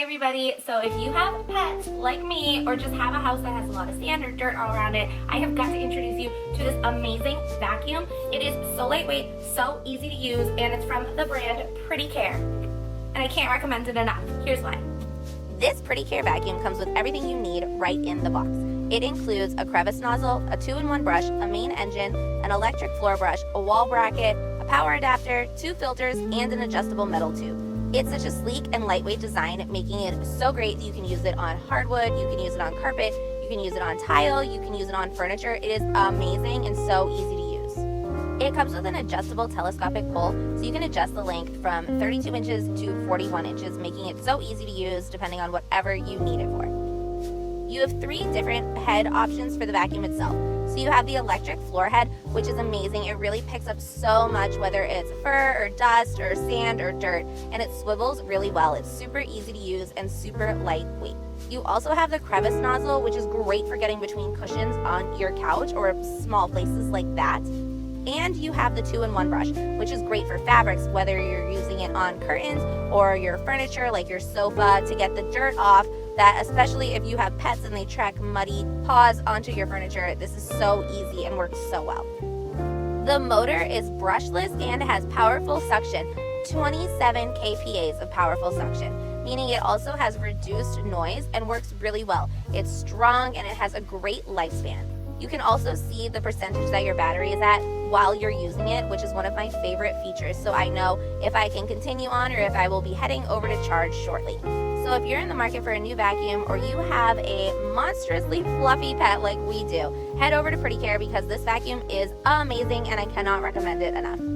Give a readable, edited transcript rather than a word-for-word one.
everybody. So if you have pets like me or just have a house that has a lot of sand or dirt all around it, I have got to introduce you to this amazing vacuum. It is so lightweight, so easy to use, and it's from the brand PRETTYCARE. And I can't recommend it enough. Here's why. This PRETTYCARE vacuum comes with everything you need right in the box. It includes a crevice nozzle, a 2-in-1 brush, a main engine, an electric floor brush, a wall bracket, a power adapter, 2 filters, and an adjustable metal tube. It's such a sleek and lightweight design, making it so great that you can use it on hardwood, you can use it on carpet, you can use it on tile, you can use it on furniture. It is amazing and so easy to use. It comes with an adjustable telescopic pole, so you can adjust the length from 32 inches to 41 inches, making it so easy to use depending on whatever you need it for. You have 3 different head options for the vacuum itself. So you have the electric floor head, which is amazing. It really picks up so much, whether it's fur or dust or sand or dirt, and it swivels really well. It's super easy to use and super lightweight. You also have the crevice nozzle, which is great for getting between cushions on your couch or small places like that. And you have the 2-in-1 brush, which is great for fabrics, whether you're using it on curtains or your furniture like your sofa to get the dirt off, that especially if you have pets and they track muddy paws onto your furniture, this is so easy and works so well. The motor is brushless and has powerful suction, 27 kPa of powerful suction, meaning it also has reduced noise and works really well. It's strong and it has a great lifespan. You can also see the percentage that your battery is at while you're using it, which is one of my favorite features, so I know if I can continue on or if I will be heading over to charge shortly. So if you're in the market for a new vacuum or you have a monstrously fluffy pet like we do, head over to PRETTYCARE because this vacuum is amazing and I cannot recommend it enough.